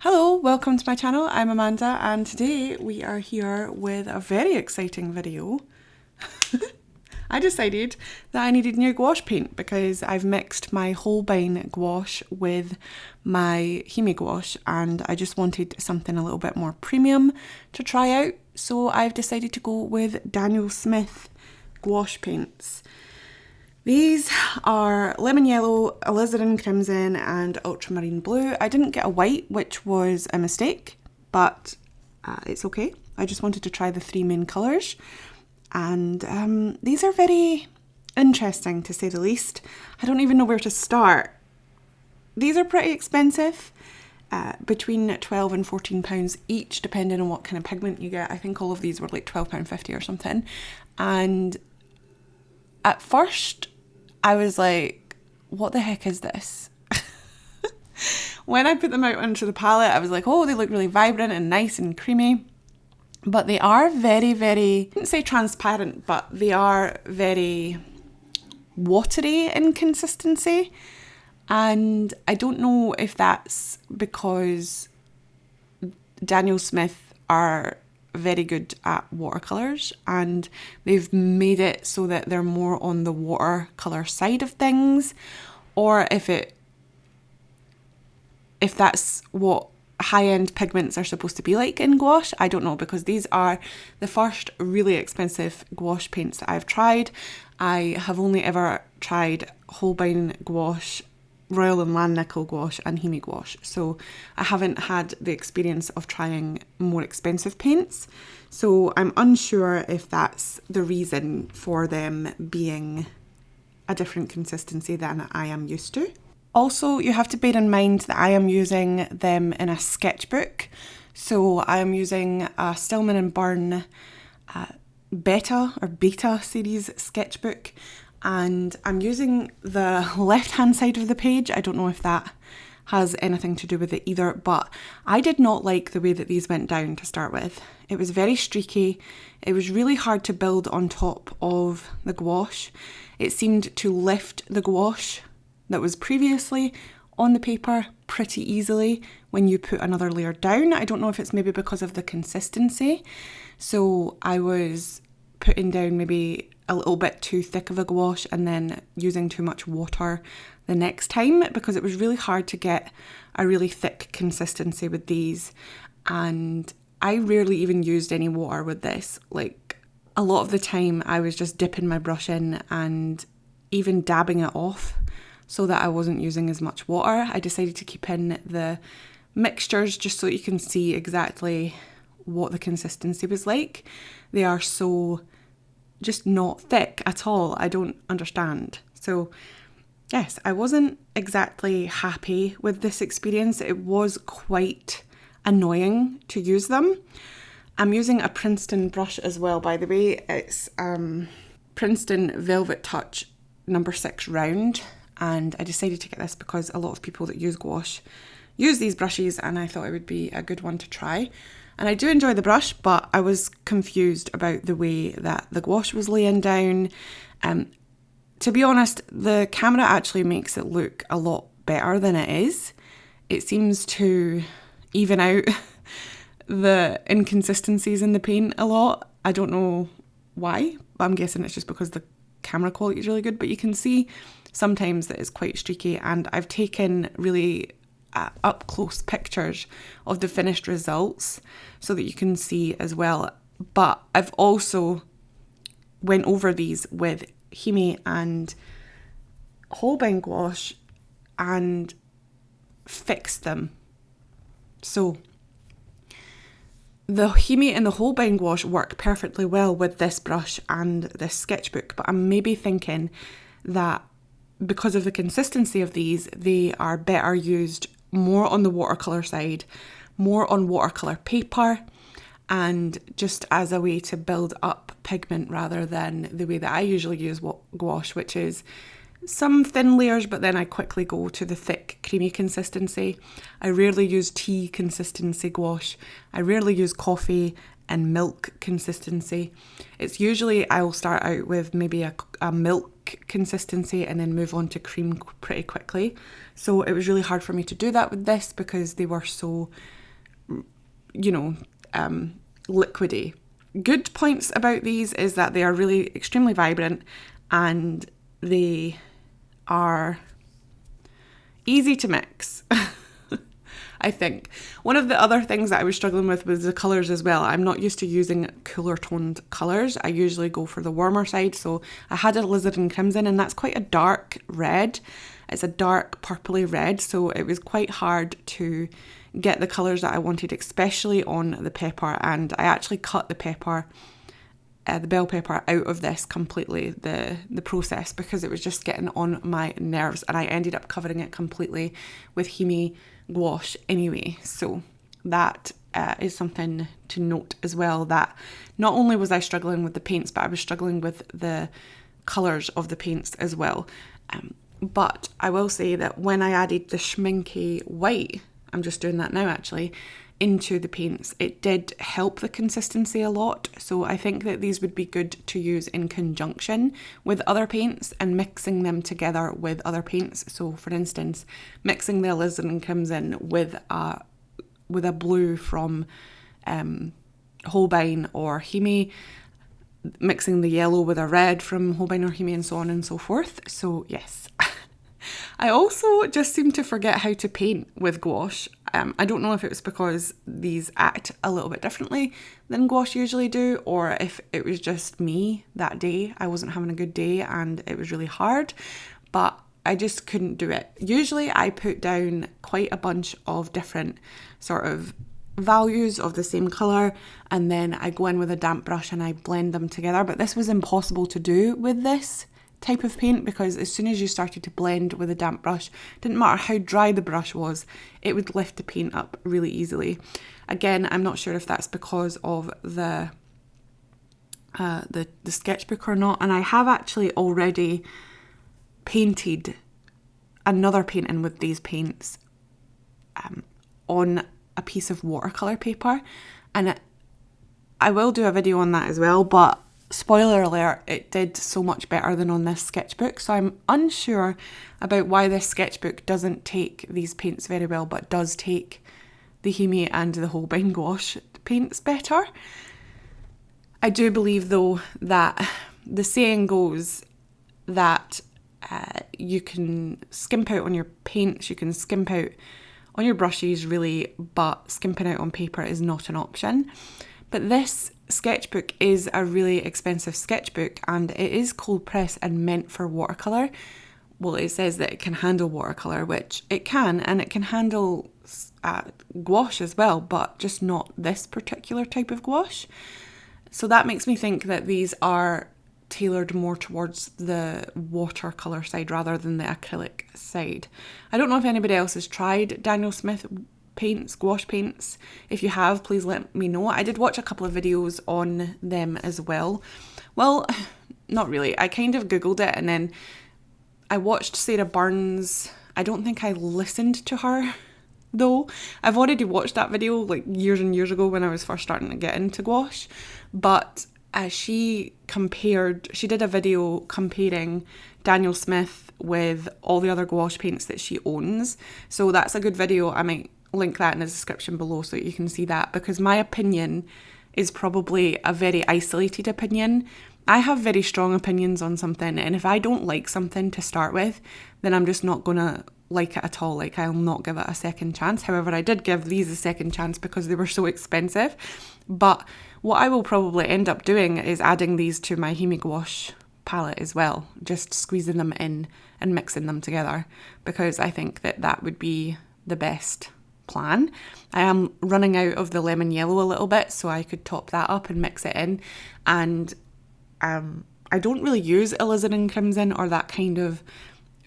Hello, welcome to my channel. I'm Amanda and today we are here with a very exciting video. I decided that I needed new gouache paint because I've mixed my Holbein gouache with my Hime gouache and I just wanted something a little bit more premium to try out. So I've decided to go with Daniel Smith gouache paints. These are lemon yellow, alizarin crimson and ultramarine blue. I didn't get a white, which was a mistake, but it's okay. I just wanted to try the three main colours. And these are very interesting, to say the least. I don't even know where to start. These are pretty expensive, between £12 and £14 each, depending on what kind of pigment you get. I think all of these were like £12.50 or something. And at first, I was like, what the heck is this? When I put them out onto the palette, I was like, oh, they look really vibrant and nice and creamy. But they are very, I wouldn't say transparent, but they are very watery in consistency. And I don't know if that's because Daniel Smith are very good at watercolours and they've made it so that they're more on the watercolour side of things, or if that's what high-end pigments are supposed to be like in gouache. I don't know, because these are the first really expensive gouache paints that I've tried. I have only ever tried Holbein gouache, Royal and Land Nickel gouache and Hime gouache, so I haven't had the experience of trying more expensive paints, so I'm unsure if that's the reason for them being a different consistency than I am used to. Also, you have to bear in mind that I am using them in a sketchbook, so I am using a Stillman and Burn beta series sketchbook. And I'm using the left-hand side of the page. I don't know if that has anything to do with it either, but I did not like the way that these went down to start with. It was very streaky. It was really hard to build on top of the gouache. It seemed to lift the gouache that was previously on the paper pretty easily when you put another layer down. I don't know if it's maybe because of the consistency. So I was putting down maybe a little bit too thick of a gouache and then using too much water the next time, because it was really hard to get a really thick consistency with these. And I rarely even used any water with this. Like, a lot of the time I was just dipping my brush in and even dabbing it off so that I wasn't using as much water. I decided to keep in the mixtures just so you can see exactly what the consistency was like. They are so just not thick at all. I don't understand. So yes, I wasn't exactly happy with this experience. It was quite annoying to use them. I'm using a Princeton brush as well, by the way. It's Princeton Velvet Touch number 6 round, and I decided to get this because a lot of people that use gouache use these brushes and I thought it would be a good one to try. And I do enjoy the brush, but I was confused about the way that the gouache was laying down. To be honest, the camera actually makes it look a lot better than it is. It seems to even out the inconsistencies in the paint a lot. I don't know why, but I'm guessing it's just because the camera quality is really good. But you can see sometimes that it's quite streaky, and I've taken really up close pictures of the finished results so that you can see as well. But I've also went over these with Hime and Holbein gouache and fixed them. So the Hime and the Holbein gouache work perfectly well with this brush and this sketchbook, but I'm maybe thinking that because of the consistency of these, they are better used more on the watercolour side, more on watercolour paper, and just as a way to build up pigment rather than the way that I usually use gouache, which is some thin layers, but then I quickly go to the thick, creamy consistency. I rarely use tea consistency gouache. I rarely use coffee and milk consistency. It's usually I'll start out with maybe a milk thick consistency and then move on to cream pretty quickly. So it was really hard for me to do that with this because they were so, you know, liquidy. Good points about these is that they are really extremely vibrant and they are easy to mix. I think. One of the other things that I was struggling with was the colours as well. I'm not used to using cooler toned colours. I usually go for the warmer side. So I had a alizarin crimson, and that's quite a dark red. It's a dark purpley red. So it was quite hard to get the colours that I wanted, especially on the pepper. And I actually cut the pepper, the bell pepper, out of this completely, the process, because it was just getting on my nerves. And I ended up covering it completely with Himi gouache anyway. So that is something to note as well, that not only was I struggling with the paints, but I was struggling with the colours of the paints as well. But I will say that when I added the Schminky white, I'm just doing that now actually, into the paints, it did help the consistency a lot. So I think that these would be good to use in conjunction with other paints and mixing them together with other paints. So for instance, mixing the alizarin crimson with a blue from Holbein or Himi, mixing the yellow with a red from Holbein or Himi, and so on and so forth. So yes. I also just seem to forget how to paint with gouache. I don't know if it was because these act a little bit differently than gouache usually do, or if it was just me that day. I wasn't having a good day and it was really hard, but I just couldn't do it. Usually I put down quite a bunch of different sort of values of the same colour, and then I go in with a damp brush and I blend them together, but this was impossible to do with this type of paint, because as soon as you started to blend with a damp brush, didn't matter how dry the brush was, it would lift the paint up really easily. Again, I'm not sure if that's because of the sketchbook or not, and I have actually already painted another painting with these paints on a piece of watercolour paper, and I will do a video on that as well, but spoiler alert, it did so much better than on this sketchbook. So I'm unsure about why this sketchbook doesn't take these paints very well, but does take the Himi and the Holbein gouache paints better. I do believe though that the saying goes that you can skimp out on your paints, you can skimp out on your brushes really, but skimping out on paper is not an option. But this sketchbook is a really expensive sketchbook, and it is cold press and meant for watercolour. Well, it says that it can handle watercolour, which it can, and it can handle gouache as well, but just not this particular type of gouache. So that makes me think that these are tailored more towards the watercolour side rather than the acrylic side. I don't know if anybody else has tried Daniel Smith paints, gouache paints. If you have, please let me know. I did watch a couple of videos on them as well. Well, not really. I kind of googled it and then I watched Sarah Burns. I don't think I listened to her though. I've already watched that video like years and years ago when I was first starting to get into gouache, but she did a video comparing Daniel Smith with all the other gouache paints that she owns. So that's a good video. I might link that in the description below so that you can see that, because my opinion is probably a very isolated opinion. I have very strong opinions on something, and if I don't like something to start with, then I'm just not gonna like it at all. Like, I'll not give it a second chance. However, I did give these a second chance because they were so expensive. But what I will probably end up doing is adding these to my Himi gouache palette as well, just squeezing them in and mixing them together, because I think that that would be the best plan. I am running out of the lemon yellow a little bit, so I could top that up and mix it in. And I don't really use alizarin crimson or that kind of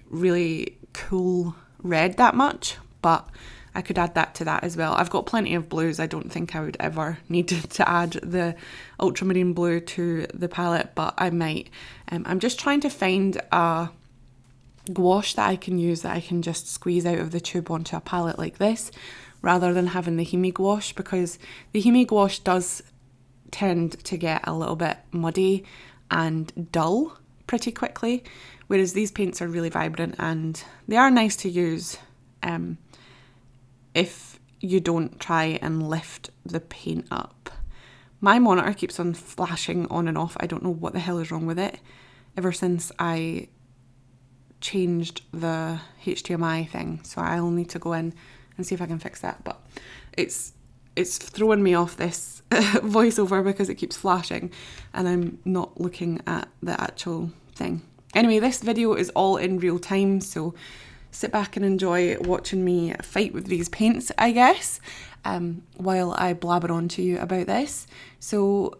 really cool red that much, but I could add that to that as well. I've got plenty of blues. I don't think I would ever need to add the ultramarine blue to the palette, but I might. I'm just trying to find a gouache that I can use, that I can just squeeze out of the tube onto a palette like this, rather than having the Himi gouache, because the Himi gouache does tend to get a little bit muddy and dull pretty quickly, whereas these paints are really vibrant and they are nice to use if you don't try and lift the paint up. My monitor keeps on flashing on and off. I don't know what the hell is wrong with it. Ever since I changed the HDMI thing, so I'll need to go in and see if I can fix that. But it's throwing me off this voiceover because it keeps flashing and I'm not looking at the actual thing. Anyway, this video is all in real time, so sit back and enjoy watching me fight with these paints, I guess, while I blabber on to you about this. So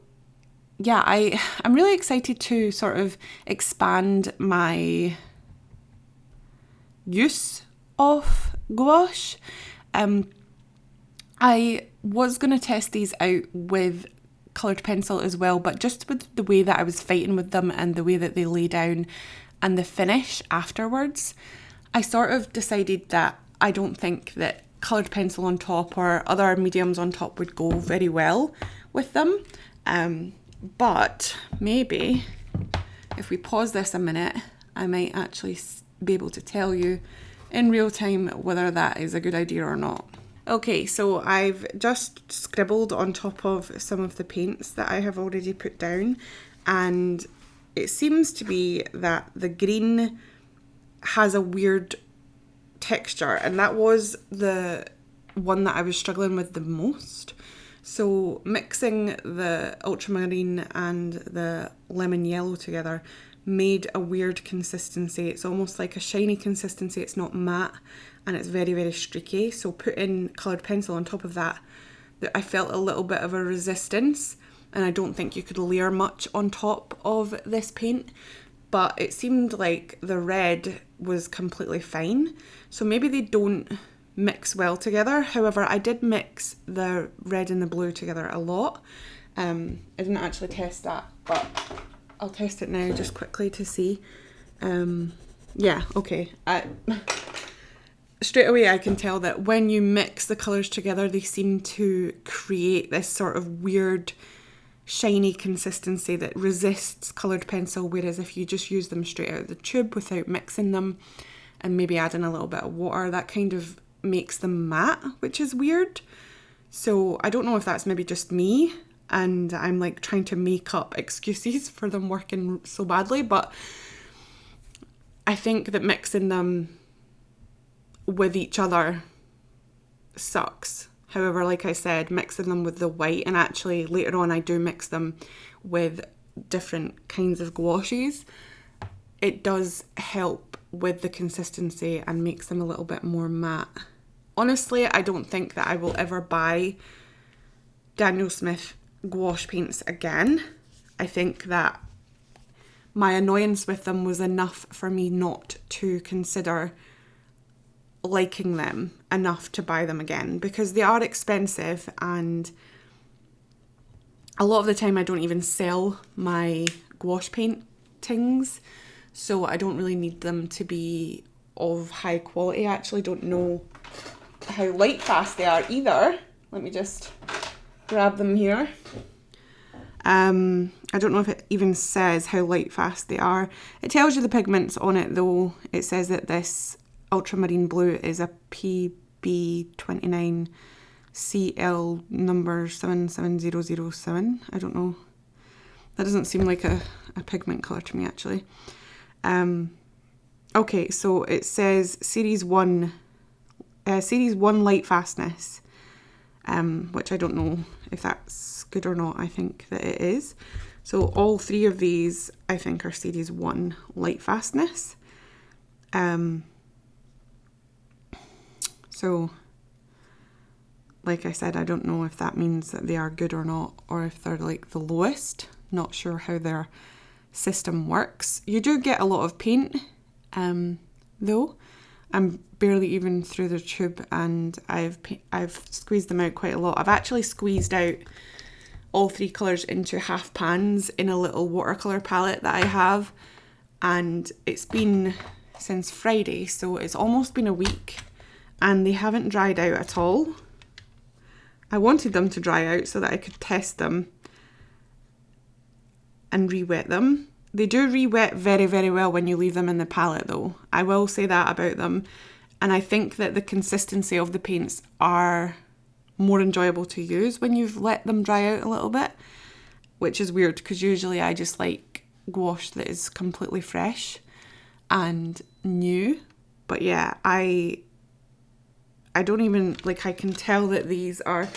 yeah, I'm really excited to sort of expand my use of gouache. I was going to test these out with coloured pencil as well, but just with the way that I was fighting with them and the way that they lay down and the finish afterwards, I sort of decided that I don't think that coloured pencil on top or other mediums on top would go very well with them. But maybe if we pause this a minute, I might actually be able to tell you in real time whether that is a good idea or not. Okay, so I've just scribbled on top of some of the paints that I have already put down, and it seems to be that the green has a weird texture, and that was the one that I was struggling with the most. So mixing the ultramarine and the lemon yellow together made a weird consistency. It's almost like a shiny consistency. It's not matte and it's very, very streaky. So putting coloured pencil on top of that, I felt a little bit of a resistance, and I don't think you could layer much on top of this paint, but it seemed like the red was completely fine. So maybe they don't mix well together. However, I did mix the red and the blue together a lot. I didn't actually test that, but I'll test it now just quickly to see. Yeah, okay. Straight away I can tell that when you mix the colours together, they seem to create this sort of weird shiny consistency that resists coloured pencil, whereas if you just use them straight out of the tube without mixing them and maybe adding a little bit of water, that kind of makes them matte, which is weird. So I don't know if that's maybe just me and I'm like trying to make up excuses for them working so badly, but I think that mixing them with each other sucks. However, like I said, mixing them with the white, and actually later on I do mix them with different kinds of gouaches, it does help with the consistency and makes them a little bit more matte. Honestly, I don't think that I will ever buy Daniel Smith gouache paints again. I think that my annoyance with them was enough for me not to consider liking them enough to buy them again, because they are expensive, and a lot of the time I don't even sell my gouache paintings, so I don't really need them to be of high quality. I actually don't know how light fast they are either. Let me just grab them here. I don't know if it even says how light fast they are. It tells you the pigments on it though. It says that this ultramarine blue is a PB29 CL number 77007. I don't know. That doesn't seem like a pigment colour to me actually. Okay, so it says series 1 light fastness, which I don't know if that's good or not. I think that it is. So all three of these I think are series 1 light fastness. So like I said, I don't know if that means that they are good or not, or if they're like the lowest. Not sure how their system works. You do get a lot of paint though. I'm barely even through the tube, and I've squeezed them out quite a lot. I've actually squeezed out all three colours into half pans in a little watercolour palette that I have, and it's been since Friday, so it's almost been a week, and they haven't dried out at all. I wanted them to dry out so that I could test them and re-wet them, They do re-wet very, very well when you leave them in the palette though. I will say that about them. And I think that the consistency of the paints are more enjoyable to use when you've let them dry out a little bit, which is weird because usually I just like gouache that is completely fresh and new. But yeah, I don't even, like, I can tell that these are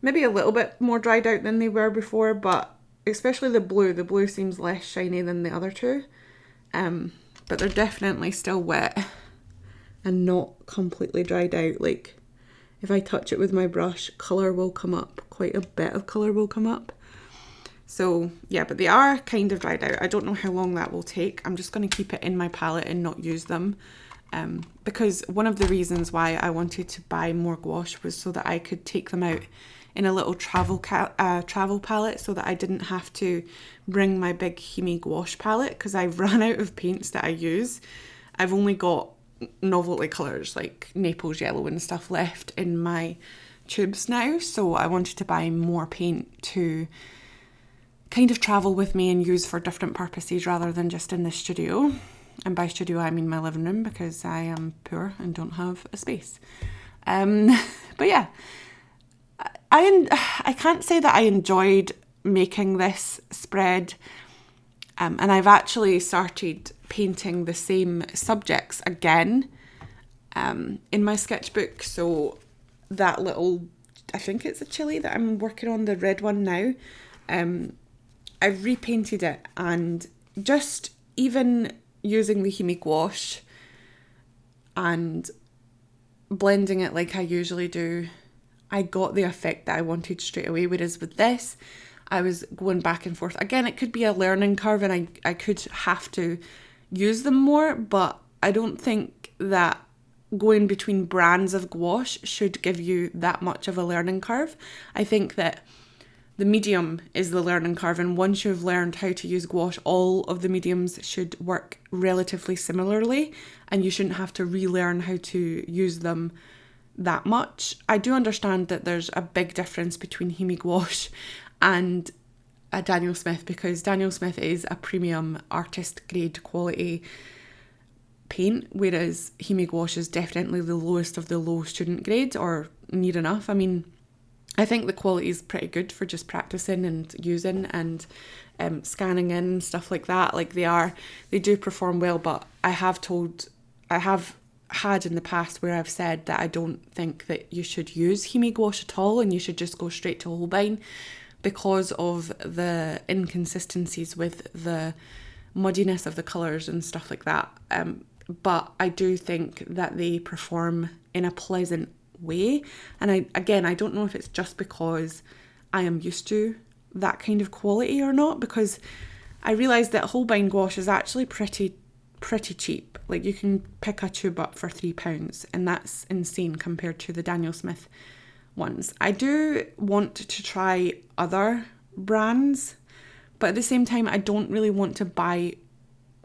maybe a little bit more dried out than they were before, but especially the blue seems less shiny than the other two. But they're definitely still wet and not completely dried out. Like, if I touch it with my brush, colour will come up, quite a bit of colour will come up. So yeah, but they are kind of dried out. I don't know how long that will take. I'm just going to keep it in my palette and not use them. Because one of the reasons why I wanted to buy more gouache was so that I could take them out in a little travel palette, so that I didn't have to bring my big Himi gouache palette, because I've run out of paints that I use. I've only got novelty colours like Naples yellow and stuff left in my tubes now, so I wanted to buy more paint to kind of travel with me and use for different purposes rather than just in the studio. And by studio I mean my living room, because I am poor and don't have a space. But yeah, I can't say that I enjoyed making this spread, and I've actually started painting the same subjects again in my sketchbook. So that little, I think it's a chili that I'm working on, the red one now, I've repainted it, and just even using the Himi gouache and blending it like I usually do, I got the effect that I wanted straight away. Whereas with this, I was going back and forth. Again, it could be a learning curve and I could have to use them more, but I don't think that going between brands of gouache should give you that much of a learning curve. I think that the medium is the learning curve, and once you've learned how to use gouache, all of the mediums should work relatively similarly, and you shouldn't have to relearn how to use them that much. I do understand that there's a big difference between Himi gouache and a Daniel Smith, because Daniel Smith is a premium artist grade quality paint, whereas Himi gouache is definitely the lowest of the low student grade, or near enough. I mean, I think the quality is pretty good for just practicing and using and scanning in and stuff like that. Like they do perform well, but I have had in the past where I've said that I don't think that you should use Himi gouache at all, and you should just go straight to Holbein because of the inconsistencies with the muddiness of the colours and stuff like that. But I do think that they perform in a pleasant way, and I don't know if it's just because I am used to that kind of quality or not, because I realised that Holbein gouache is actually pretty cheap. Like, you can pick a tube up for £3, and that's insane compared to the Daniel Smith ones. I do want to try other brands, but at the same time I don't really want to buy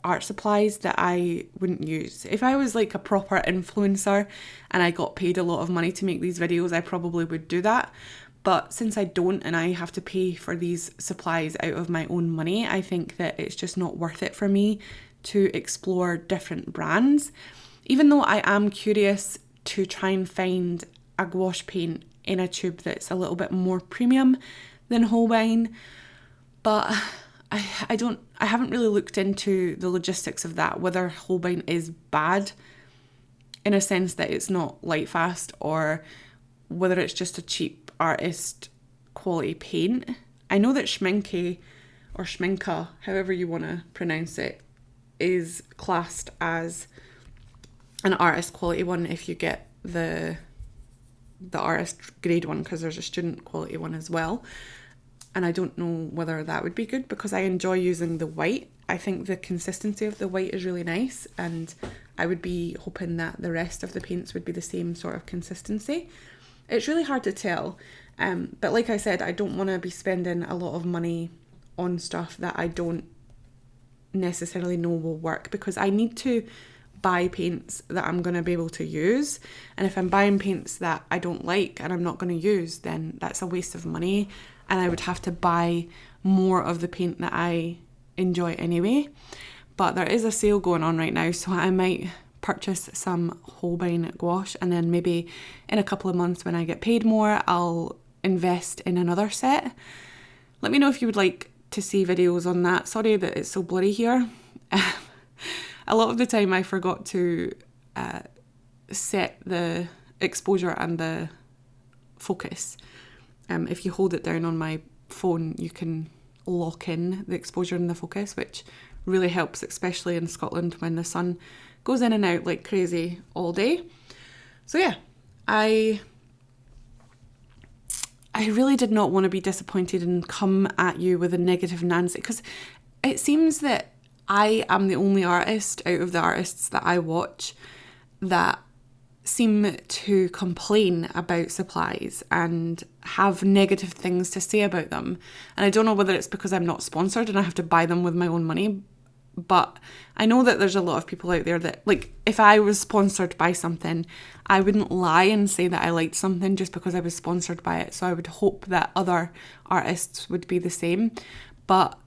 art supplies that I wouldn't use. If I was like a proper influencer and I got paid a lot of money to make these videos, I probably would do that. But since I don't, and I have to pay for these supplies out of my own money, I think that it's just not worth it for me to explore different brands. Even though I am curious to try and find a gouache paint in a tube that's a little bit more premium than Holbein, but I haven't really looked into the logistics of that, whether Holbein is bad in a sense that it's not light fast, or whether it's just a cheap artist quality paint. I know that Schminke, or Schminka, however you want to pronounce it, is classed as an artist quality one if you get the artist grade one, because there's a student quality one as well. And I don't know whether that would be good, because I enjoy using the white. I think the consistency of the white is really nice, and I would be hoping that the rest of the paints would be the same sort of consistency. It's really hard to tell, but like I said, I don't want to be spending a lot of money on stuff that I don't necessarily know will work, because I need to buy paints that I'm going to be able to use, and if I'm buying paints that I don't like and I'm not going to use, then that's a waste of money, and I would have to buy more of the paint that I enjoy anyway. But there is a sale going on right now, so I might purchase some Holbein gouache, and then maybe in a couple of months when I get paid more, I'll invest in another set. Let me know if you would like to see videos on that. Sorry that it's so blurry here. A lot of the time I forgot to set the exposure and the focus. If you hold it down on my phone, you can lock in the exposure and the focus, which really helps, especially in Scotland when the sun goes in and out like crazy all day. So yeah, I really did not want to be disappointed and come at you with a negative Nancy, because it seems that I am the only artist out of the artists that I watch that seem to complain about supplies and have negative things to say about them. And I don't know whether it's because I'm not sponsored and I have to buy them with my own money, but I know that there's a lot of people out there that, like, if I was sponsored by something, I wouldn't lie and say that I liked something just because I was sponsored by it. So I would hope that other artists would be the same. But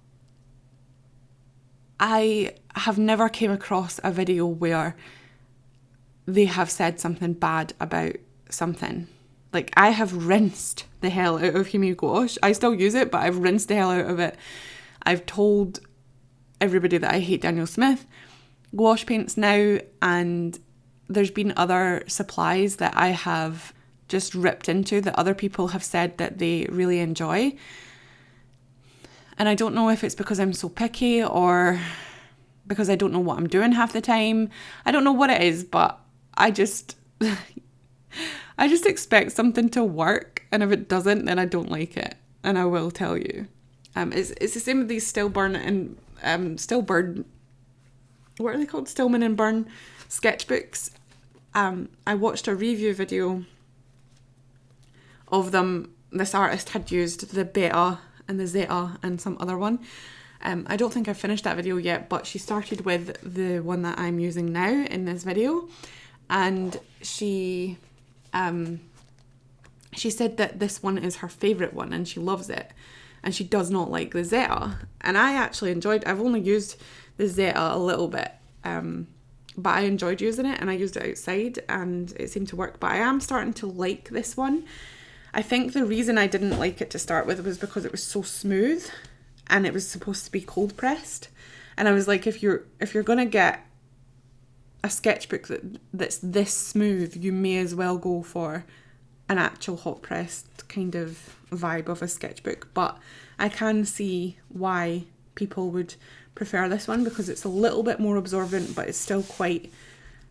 I have never came across a video where they have said something bad about something. Like, I have rinsed the hell out of Himi gouache. I still use it, but I've rinsed the hell out of it. I've told everybody that I hate Daniel Smith gouache paints now, and there's been other supplies that I have just ripped into that other people have said that they really enjoy. And I don't know if it's because I'm so picky or because I don't know what I'm doing half the time. I don't know what it is, but I just expect something to work, and if it doesn't, then I don't like it, and I will tell you. It's the same with these Stillburn and what are they called? Stillman and Burn sketchbooks. I watched a review video of them. This artist had used the Beta and the Zeta and some other one. I don't think I finished that video yet, but she started with the one that I'm using now in this video, and she said that this one is her favourite one and she loves it, and she does not like the Zeta. And I actually enjoyed, I've only used the Zeta a little bit, but I enjoyed using it, and I used it outside and it seemed to work. But I am starting to like this one. I think the reason I didn't like it to start with was because it was so smooth, and it was supposed to be cold pressed. And I was like, if you're gonna get a sketchbook that's this smooth, you may as well go for an actual hot pressed kind of vibe of a sketchbook. But I can see why people would prefer this one, because it's a little bit more absorbent, but it's still quite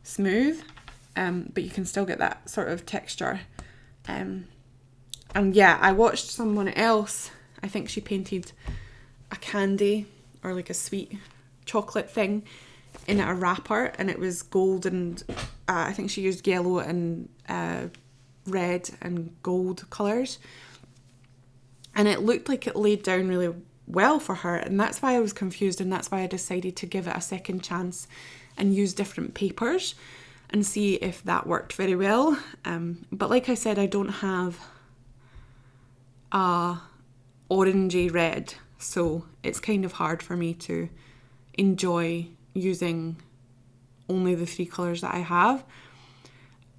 smooth. But you can still get that sort of texture. And yeah, I watched someone else, I think she painted a candy or like a sweet chocolate thing in a wrapper, and it was gold, and I think she used yellow and red and gold colours, and it looked like it laid down really well for her, and that's why I was confused, and that's why I decided to give it a second chance and use different papers and see if that worked very well. But like I said, I don't have a orangey red, so it's kind of hard for me to enjoy using only the three colours that I have.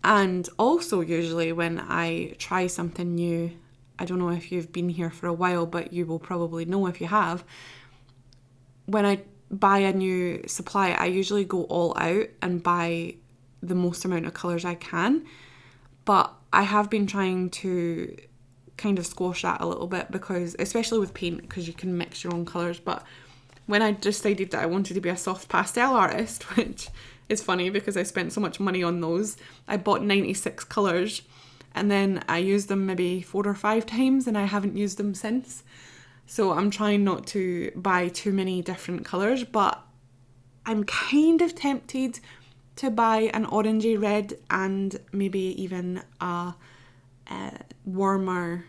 And also, usually when I try something new, I don't know if you've been here for a while, but you will probably know if you have, when I buy a new supply, I usually go all out and buy the most amount of colours I can. But I have been trying to kind of squash that a little bit, because especially with paint, because you can mix your own colours. But when I decided that I wanted to be a soft pastel artist, which is funny because I spent so much money on those, I bought 96 colours, and then I used them maybe 4 or 5 times, and I haven't used them since. So I'm trying not to buy too many different colours, but I'm kind of tempted to buy an orangey red and maybe even a warmer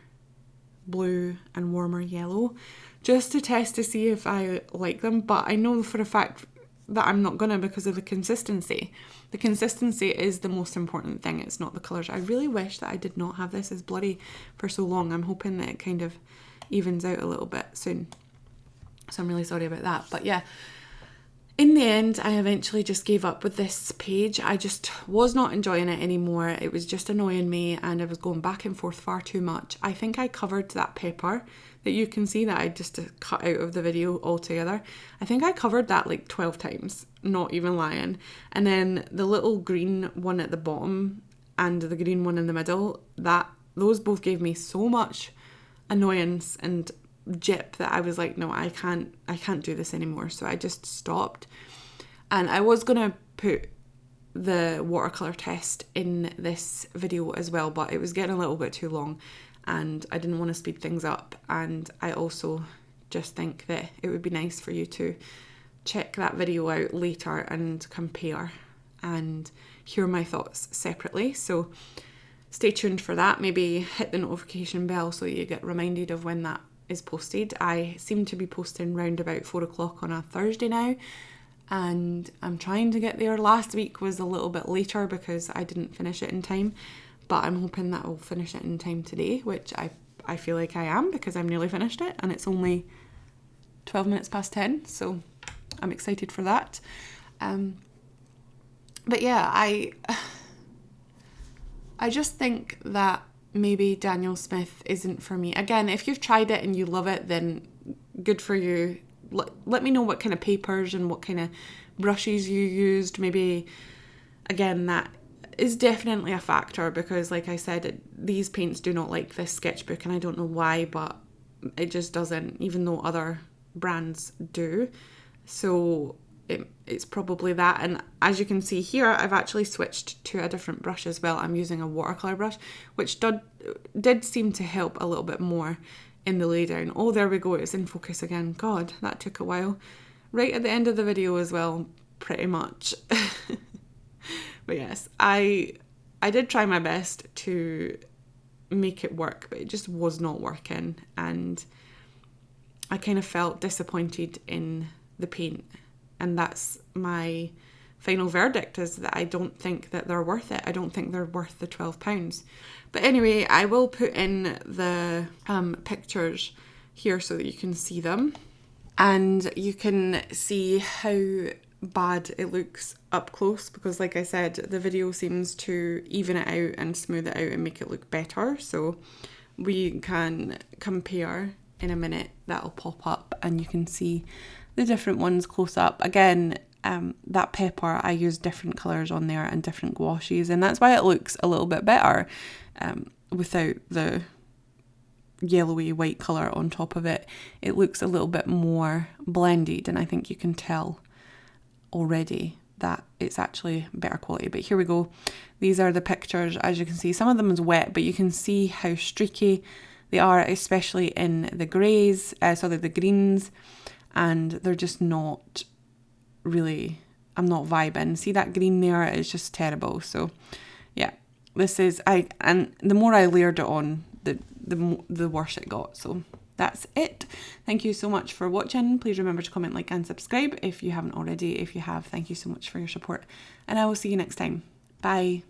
blue and warmer yellow, just to test to see if I like them. But I know for a fact that I'm not gonna, because of the consistency. The consistency is the most important thing, it's not the colours. I really wish that I did not have this as blurry for so long. I'm hoping that it kind of evens out a little bit soon. So I'm really sorry about that. But yeah, in the end, I eventually just gave up with this page. I just was not enjoying it anymore. It was just annoying me and I was going back and forth far too much. I think I covered that paper that you can see that I just cut out of the video altogether. I think I covered that like 12 times, not even lying. And then the little green one at the bottom and the green one in the middle, those both gave me so much annoyance and jip that I was like, no, I can't do this anymore. So I just stopped. And I was gonna put the watercolour test in this video as well, but it was getting a little bit too long and I didn't want to speed things up. And I also just think that it would be nice for you to check that video out later and compare and hear my thoughts separately. So stay tuned for that. Maybe hit the notification bell so you get reminded of when that is posted. I seem to be posting round about 4 o'clock on a Thursday now, and I'm trying to get there. Last week was a little bit later because I didn't finish it in time, but I'm hoping that I'll finish it in time today, which I feel like I am because I'm nearly finished it and it's only 12 minutes past 10, so I'm excited for that. But yeah, I just think that maybe Daniel Smith isn't for me. Again, if you've tried it and you love it, then good for you. Let me know what kind of papers and what kind of brushes you used. Maybe, again, that is definitely a factor because, like I said, these paints do not like this sketchbook and I don't know why, but it just doesn't, even though other brands do. So it's probably that. And as you can see here, I've actually switched to a different brush as well. I'm using a watercolour brush, which did seem to help a little bit more in the laydown. Oh, there we go, it's in focus again. God, that took a while. Right at the end of the video as well, pretty much. But yes, I did try my best to make it work, but it just was not working. And I kind of felt disappointed in the paint. And that's my final verdict, is that I don't think that they're worth it. I don't think they're worth the £12. But anyway, I will put in the pictures here so that you can see them. And you can see how bad it looks up close because, like I said, the video seems to even it out and smooth it out and make it look better. So we can compare in a minute. That'll pop up and you can see the different ones close up. Again, that pepper, I used different colours on there and different gouaches, and that's why it looks a little bit better without the yellowy white colour on top of it. It looks a little bit more blended, and I think you can tell already that it's actually better quality. But here we go. These are the pictures. As you can see, some of them is wet, but you can see how streaky they are, especially in the greys, the greens. And they're just not really, I'm not vibing. See that green there? It's just terrible. So yeah, this is, and the more I layered it on, the worse it got. So that's it. Thank you so much for watching. Please remember to comment, like, and subscribe if you haven't already. If you have, thank you so much for your support. And I will see you next time. Bye.